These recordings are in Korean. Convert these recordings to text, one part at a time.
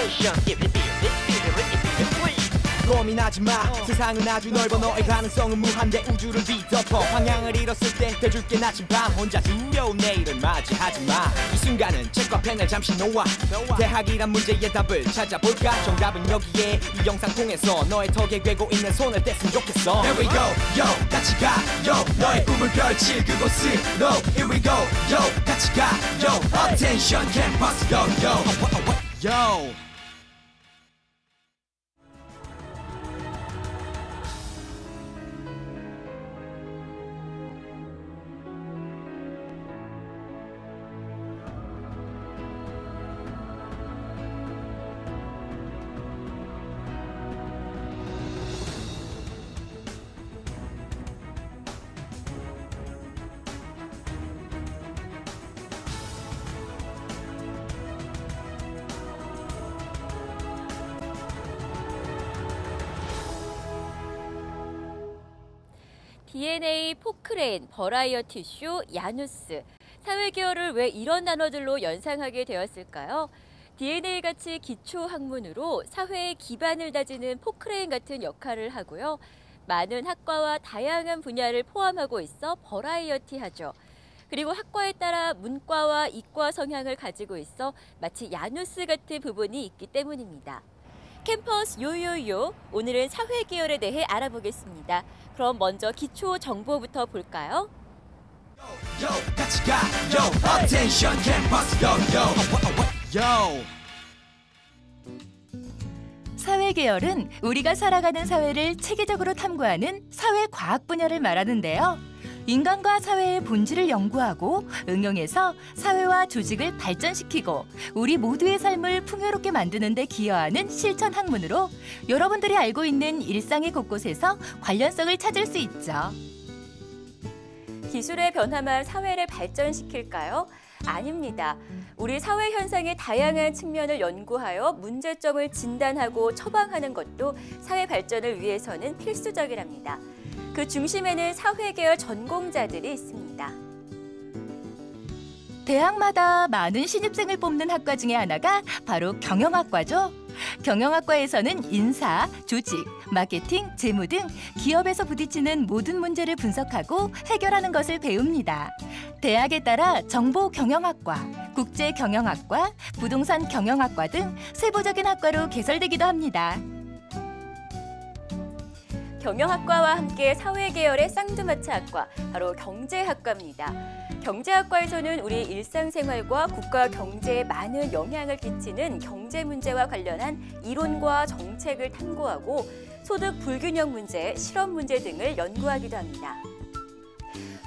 attention. Give it, feel it, feel it, feel it, please. 고민하지 마. 세상은 아주 넓어. 너의 가능성은 무한대. 우주를 뒤덮어. 방향을 잃었을 때 돼줄게 나침반. 혼자 두려운 내일을 맞이하지 마. 이 순간은 책과 펜을 잠시 놓아. 대학이란 문제의 답을 찾아볼까. 정답은 여기에 이 영상 통해서 너의 턱에 괴고 있는 손을 뗐으면 좋겠어. Here we go, yo, 같이 가, yo. 너의 꿈을 펼칠 그곳으로. Here we go, yo, 같이 가, yo. Attention campus, yo, yo, yo. DNA, 포크레인, 버라이어티 쇼, 야누스. 사회 계열을 왜 이런 단어들로 연상하게 되었을까요? DNA같이 기초 학문으로 사회의 기반을 다지는 포크레인 같은 역할을 하고요. 많은 학과와 다양한 분야를 포함하고 있어 버라이어티하죠. 그리고 학과에 따라 문과와 이과 성향을 가지고 있어 마치 야누스 같은 부분이 있기 때문입니다. 캠퍼스 요요요, 오늘은 사회 계열에 대해 알아보겠습니다. 그럼 먼저 기초 정보부터 볼까요? Yo, 같이 가, yo, attention campus, yo, yo. 사회 계열은 우리가 살아가는 사회를 체계적으로 탐구하는 사회과학 분야를 말하는데요. 인간과 사회의 본질을 연구하고 응용해서 사회와 조직을 발전시키고 우리 모두의 삶을 풍요롭게 만드는 데 기여하는 실천 학문으로 여러분들이 알고 있는 일상의 곳곳에서 관련성을 찾을 수 있죠. 기술의 변화만 사회를 발전시킬까요? 아닙니다. 우리 사회 현상의 다양한 측면을 연구하여 문제점을 진단하고 처방하는 것도 사회 발전을 위해서는 필수적이랍니다. 그 중심에는 사회계열 전공자들이 있습니다. 대학마다 많은 신입생을 뽑는 학과 중에 하나가 바로 경영학과죠. 경영학과에서는 인사, 조직, 마케팅, 재무 등 기업에서 부딪히는 모든 문제를 분석하고 해결하는 것을 배웁니다. 대학에 따라 정보경영학과, 국제경영학과, 부동산 경영학과 등 세부적인 학과로 개설되기도 합니다. 경영학과와 함께 사회계열의 쌍두마차 학과, 바로 경제학과입니다. 경제학과에서는 우리 일상생활과 국가 경제에 많은 영향을 끼치는 경제 문제와 관련한 이론과 정책을 탐구하고 소득 불균형 문제, 실업 문제 등을 연구하기도 합니다.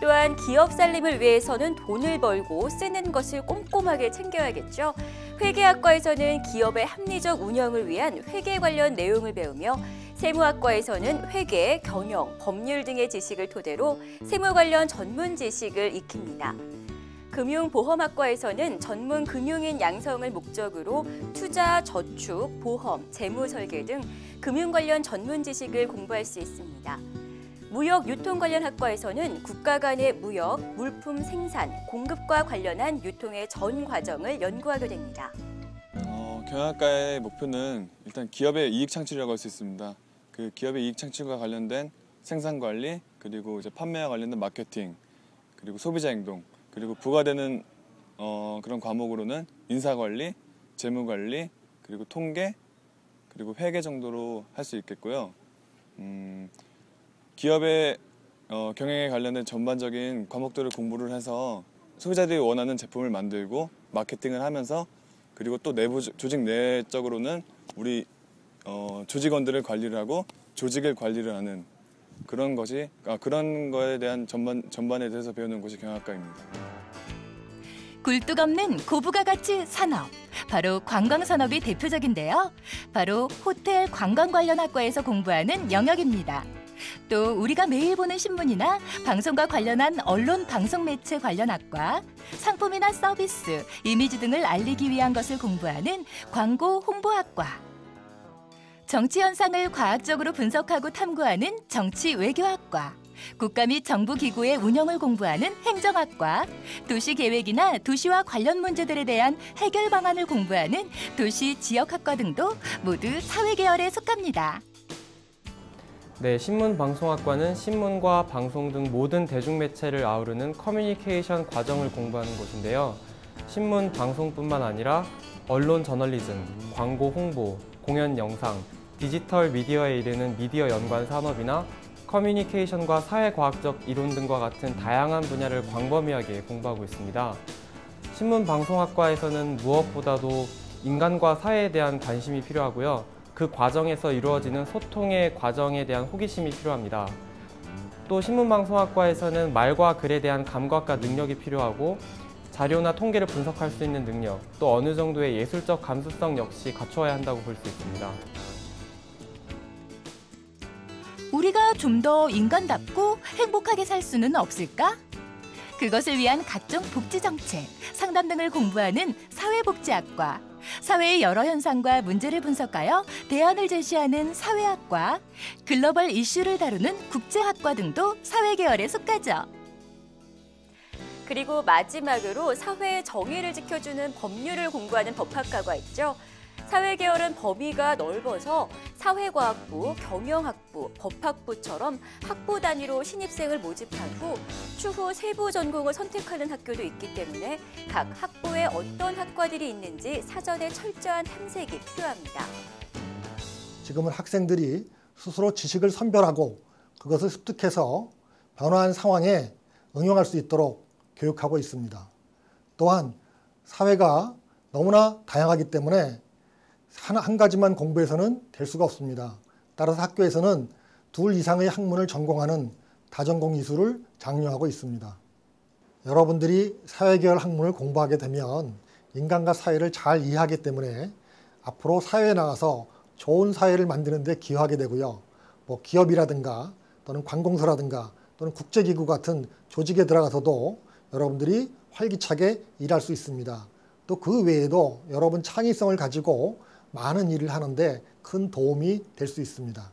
또한 기업 살림을 위해서는 돈을 벌고 쓰는 것을 꼼꼼하게 챙겨야겠죠. 회계학과에서는 기업의 합리적 운영을 위한 회계 관련 내용을 배우며 세무학과에서는 회계, 경영, 법률 등의 지식을 토대로 세무 관련 전문 지식을 익힙니다. 금융보험학과에서는 전문 금융인 양성을 목적으로 투자, 저축, 보험, 재무 설계 등 금융 관련 전문 지식을 공부할 수 있습니다. 무역 유통 관련 학과에서는 국가 간의 무역, 물품 생산, 공급과 관련한 유통의 전 과정을 연구하게 됩니다. 경영학과의 목표는 일단 기업의 이익 창출이라고 할 수 있습니다. 그 기업의 이익 창출과 관련된 생산 관리, 그리고 이제 판매와 관련된 마케팅, 그리고 소비자 행동, 그리고 부과되는 그런 과목으로는 인사 관리, 재무 관리, 그리고 통계, 그리고 회계 정도로 할 수 있겠고요. 기업의 경영에 관련된 전반적인 과목들을 공부를 해서 소비자들이 원하는 제품을 만들고 마케팅을 하면서 그리고 또 내부 조직 내적으로는 우리 조직원들을 관리를 하고 조직을 관리를 하는 그런 거에 대한 전반에 대해서 배우는 곳이 경영학과입니다. 굴뚝 없는 고부가 가치 산업, 바로 관광산업이 대표적인데요. 바로 호텔 관광 관련 학과에서 공부하는 영역입니다. 또 우리가 매일 보는 신문이나 방송과 관련한 언론 방송 매체 관련 학과, 상품이나 서비스, 이미지 등을 알리기 위한 것을 공부하는 광고 홍보학과, 정치 현상을 과학적으로 분석하고 탐구하는 정치 외교학과, 국가 및 정부 기구의 운영을 공부하는 행정학과, 도시계획이나 도시와 관련 문제들에 대한 해결 방안을 공부하는 도시지역학과 등도 모두 사회계열에 속합니다. 네, 신문방송학과는 신문과 방송 등 모든 대중매체를 아우르는 커뮤니케이션 과정을 공부하는 곳인데요. 신문, 방송뿐만 아니라 언론 저널리즘, 광고 홍보, 공연 영상, 디지털 미디어에 이르는 미디어 연관 산업이나 커뮤니케이션과 사회과학적 이론 등과 같은 다양한 분야를 광범위하게 공부하고 있습니다. 신문방송학과에서는 무엇보다도 인간과 사회에 대한 관심이 필요하고요. 그 과정에서 이루어지는 소통의 과정에 대한 호기심이 필요합니다. 또 신문방송학과에서는 말과 글에 대한 감각과 능력이 필요하고 자료나 통계를 분석할 수 있는 능력, 또 어느 정도의 예술적 감수성 역시 갖추어야 한다고 볼 수 있습니다. 우리가 좀 더 인간답고 행복하게 살 수는 없을까? 그것을 위한 각종 복지 정책, 상담 등을 공부하는 사회복지학과, 사회의 여러 현상과 문제를 분석하여 대안을 제시하는 사회학과, 글로벌 이슈를 다루는 국제학과 등도 사회계열에 속하죠. 그리고 마지막으로 사회의 정의를 지켜주는 법률을 공부하는 법학과가 있죠. 사회계열은 범위가 넓어서 사회과학부, 경영학부, 법학부처럼 학부 단위로 신입생을 모집하고 추후 세부 전공을 선택하는 학교도 있기 때문에 각 학부에 어떤 학과들이 있는지 사전에 철저한 탐색이 필요합니다. 지금은 학생들이 스스로 지식을 선별하고 그것을 습득해서 변화한 상황에 응용할 수 있도록 교육하고 있습니다. 또한 사회가 너무나 다양하기 때문에 한 가지만 공부해서는 될 수가 없습니다. 따라서 학교에서는 2 이상의 학문을 전공하는 다전공 이수를 장려하고 있습니다. 여러분들이 사회계열 학문을 공부하게 되면 인간과 사회를 잘 이해하기 때문에 앞으로 사회에 나가서 좋은 사회를 만드는 데 기여하게 되고요. 기업이라든가 또는 관공서라든가 또는 국제기구 같은 조직에 들어가서도 여러분들이 활기차게 일할 수 있습니다. 또 그 외에도 여러분 창의성을 가지고 많은 일을 하는데 큰 도움이 될 수 있습니다.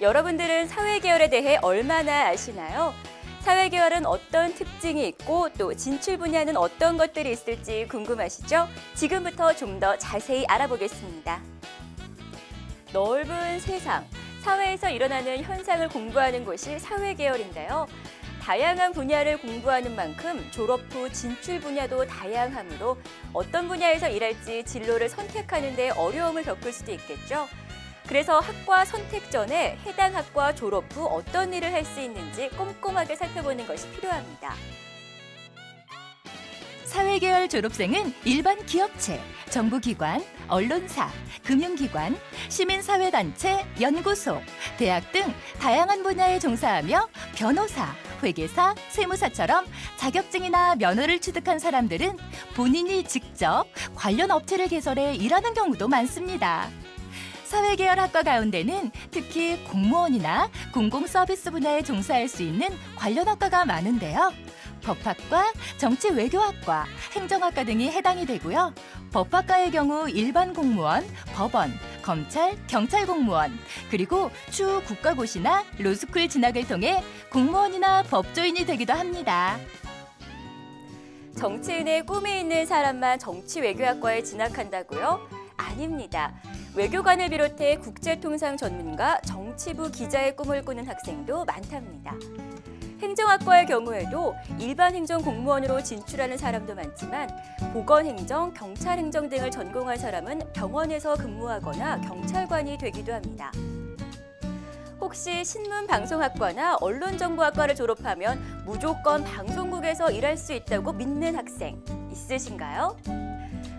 여러분들은 사회계열에 대해 얼마나 아시나요? 사회계열은 어떤 특징이 있고 또 진출 분야는 어떤 것들이 있을지 궁금하시죠? 지금부터 좀 더 자세히 알아보겠습니다. 넓은 세상, 사회에서 일어나는 현상을 공부하는 곳이 사회계열인데요. 다양한 분야를 공부하는 만큼 졸업 후 진출 분야도 다양하므로 어떤 분야에서 일할지 진로를 선택하는 데 어려움을 겪을 수도 있겠죠. 그래서 학과 선택 전에 해당 학과 졸업 후 어떤 일을 할 수 있는지 꼼꼼하게 살펴보는 것이 필요합니다. 사회계열 졸업생은 일반 기업체, 정부기관, 언론사, 금융기관, 시민사회단체, 연구소, 대학 등 다양한 분야에 종사하며 변호사, 회계사, 세무사처럼 자격증이나 면허를 취득한 사람들은 본인이 직접 관련 업체를 개설해 일하는 경우도 많습니다. 사회계열 학과 가운데는 특히 공무원이나 공공서비스 분야에 종사할 수 있는 관련 학과가 많은데요. 법학과, 정치외교학과, 행정학과 등이 해당이 되고요. 법학과의 경우 일반 공무원, 법원, 검찰, 경찰 공무원, 그리고 추후 국가고시나 로스쿨 진학을 통해 공무원이나 법조인이 되기도 합니다. 정치인의 꿈이 있는 사람만 정치외교학과에 진학한다고요? 아닙니다. 외교관을 비롯해 국제통상 전문가, 정치부 기자의 꿈을 꾸는 학생도 많답니다. 행정학과의 경우에도 일반 행정 공무원으로 진출하는 사람도 많지만 보건행정, 경찰행정 등을 전공한 사람은 병원에서 근무하거나 경찰관이 되기도 합니다. 혹시 신문방송학과나 언론정보학과를 졸업하면 무조건 방송국에서 일할 수 있다고 믿는 학생 있으신가요?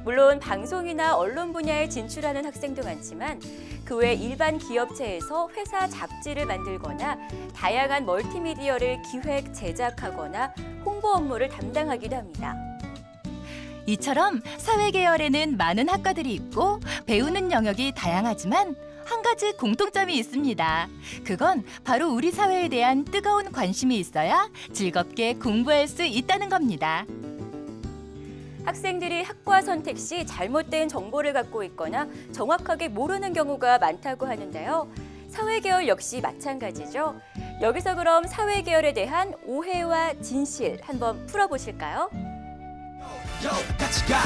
물론 방송이나 언론 분야에 진출하는 학생도 많지만 그 외 일반 기업체에서 회사 잡지를 만들거나 다양한 멀티미디어를 기획, 제작하거나 홍보 업무를 담당하기도 합니다. 이처럼 사회계열에는 많은 학과들이 있고 배우는 영역이 다양하지만 한 가지 공통점이 있습니다. 그건 바로 우리 사회에 대한 뜨거운 관심이 있어야 즐겁게 공부할 수 있다는 겁니다. 학생들이 학과 선택 시 잘못된 정보를 갖고 있거나 정확하게 모르는 경우가 많다고 하는데요. 사회계열 역시 마찬가지죠. 여기서 그럼 사회계열에 대한 오해와 진실 한번 풀어보실까요? 같이 가,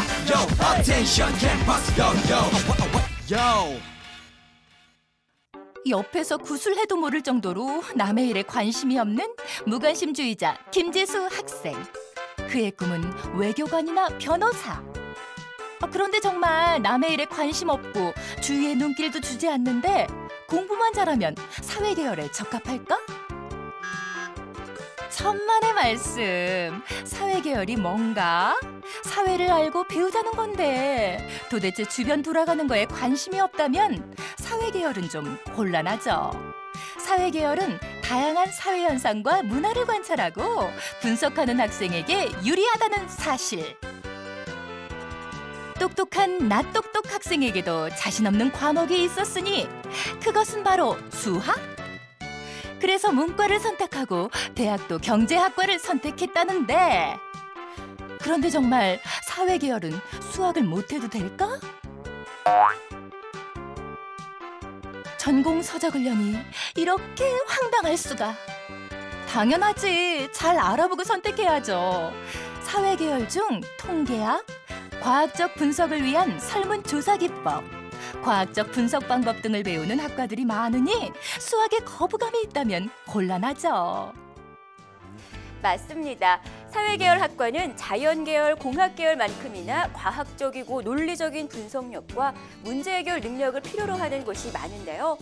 attention 캠퍼스, 옆에서 구슬해도 모를 정도로 남의 일에 관심이 없는 무관심주의자 김지수 학생. 그의 꿈은 외교관이나 변호사. 그런데 정말 남의 일에 관심 없고 주위에 눈길도 주지 않는데 공부만 잘하면 사회계열에 적합할까? 천만의 말씀. 사회계열이 뭔가? 사회를 알고 배우자는 건데 도대체 주변 돌아가는 거에 관심이 없다면 사회계열은 좀 곤란하죠. 사회계열은 다양한 사회 현상과 문화를 관찰하고 분석하는 학생에게 유리하다는 사실. 똑똑한 나똑똑 학생에게도 자신 없는 과목이 있었으니 그것은 바로 수학? 그래서 문과를 선택하고 대학도 경제학과를 선택했다는데 그런데 정말 사회계열은 수학을 못해도 될까? 전공 서적을 여니 이렇게 황당할 수가. 당연하지. 잘 알아보고 선택해야죠. 사회계열 중 통계학, 과학적 분석을 위한 설문조사 기법, 과학적 분석 방법 등을 배우는 학과들이 많으니 수학에 거부감이 있다면 곤란하죠. 맞습니다. 사회계열 학과는 자연계열, 공학계열만큼이나 과학적이고 논리적인 분석력과 문제 해결 능력을 필요로 하는 곳이 많은데요.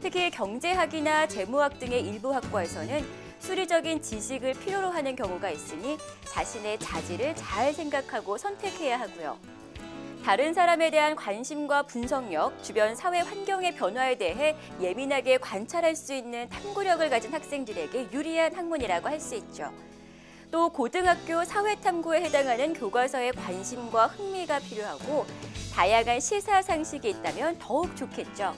특히 경제학이나 재무학 등의 일부 학과에서는 수리적인 지식을 필요로 하는 경우가 있으니 자신의 자질을 잘 생각하고 선택해야 하고요. 다른 사람에 대한 관심과 분석력, 주변 사회 환경의 변화에 대해 예민하게 관찰할 수 있는 탐구력을 가진 학생들에게 유리한 학문이라고 할 수 있죠. 또 고등학교 사회탐구에 해당하는 교과서에 관심과 흥미가 필요하고 다양한 시사상식이 있다면 더욱 좋겠죠.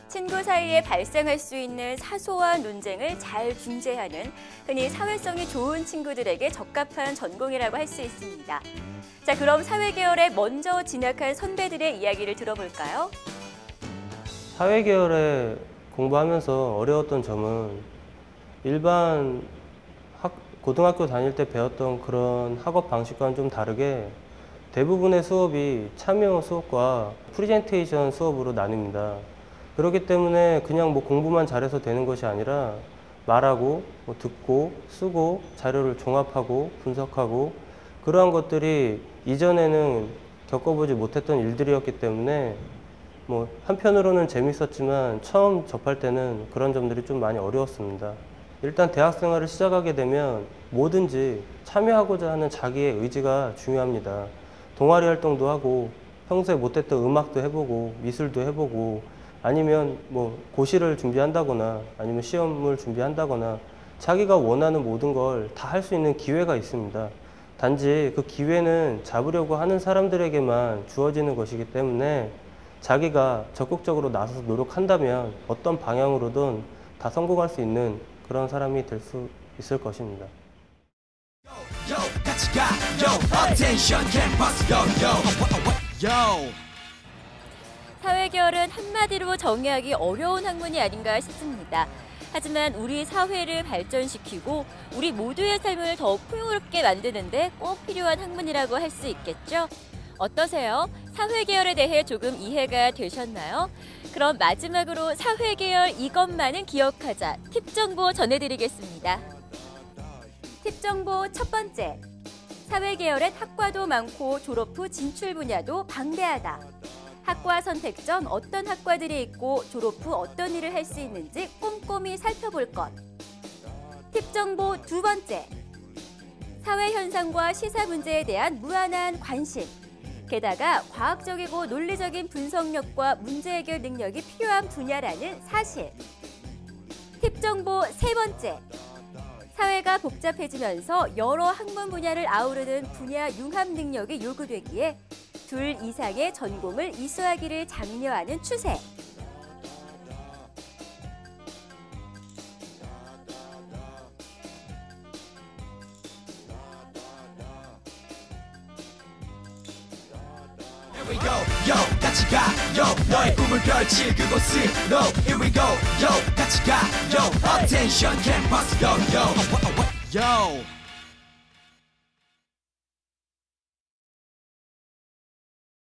친구 사이에 발생할 수 있는 사소한 논쟁을 잘 중재하는 흔히 사회성이 좋은 친구들에게 적합한 전공이라고 할 수 있습니다. 자, 그럼 사회계열에 먼저 진학한 선배들의 이야기를 들어볼까요? 사회계열에 공부하면서 어려웠던 점은 일반 고등학교 다닐 때 배웠던 그런 학업 방식과는 좀 다르게 대부분의 수업이 참여 수업과 프리젠테이션 수업으로 나뉩니다. 그렇기 때문에 그냥 공부만 잘해서 되는 것이 아니라 말하고 듣고 쓰고 자료를 종합하고 분석하고 그러한 것들이 이전에는 겪어보지 못했던 일들이었기 때문에 한편으로는 재밌었지만 처음 접할 때는 그런 점들이 좀 많이 어려웠습니다. 일단 대학 생활을 시작하게 되면 뭐든지 참여하고자 하는 자기의 의지가 중요합니다. 동아리 활동도 하고 평소에 못했던 음악도 해보고 미술도 해보고 아니면 고시를 준비한다거나 아니면 시험을 준비한다거나 자기가 원하는 모든 걸 다 할 수 있는 기회가 있습니다. 단지 그 기회는 잡으려고 하는 사람들에게만 주어지는 것이기 때문에 자기가 적극적으로 나서서 노력한다면 어떤 방향으로든 다 성공할 수 있는 그런 사람이 될 수 있을 것입니다. 같이 가, attention 캠퍼스, 사회계열은 한마디로 정의하기 어려운 학문이 아닌가 싶습니다. 하지만 우리 사회를 발전시키고 우리 모두의 삶을 더욱 풍요롭게 만드는 데 꼭 필요한 학문이라고 할 수 있겠죠? 어떠세요? 사회계열에 대해 조금 이해가 되셨나요? 그럼 마지막으로 사회계열 이것만은 기억하자 팁 정보 전해드리겠습니다. 팁 정보 첫 번째, 사회계열엔 학과도 많고 졸업 후 진출 분야도 방대하다. 학과 선택 전 어떤 학과들이 있고 졸업 후 어떤 일을 할 수 있는지 꼼꼼히 살펴볼 것. 팁 정보 두 번째, 사회 현상과 시사 문제에 대한 무한한 관심. 게다가 과학적이고 논리적인 분석력과 문제 해결 능력이 필요한 분야라는 사실. 팁 정보 세 번째, 사회가 복잡해지면서 여러 학문 분야를 아우르는 분야 융합 능력이 요구되기에 둘 이상의 전공을 이수하기를 장려하는 추세. Here we go, yo, 같이 가, yo, 너의 꿈을 펼칠 그곳으로. Here we go, yo, 같이 가, yo, attention campus, yo, yo, yo.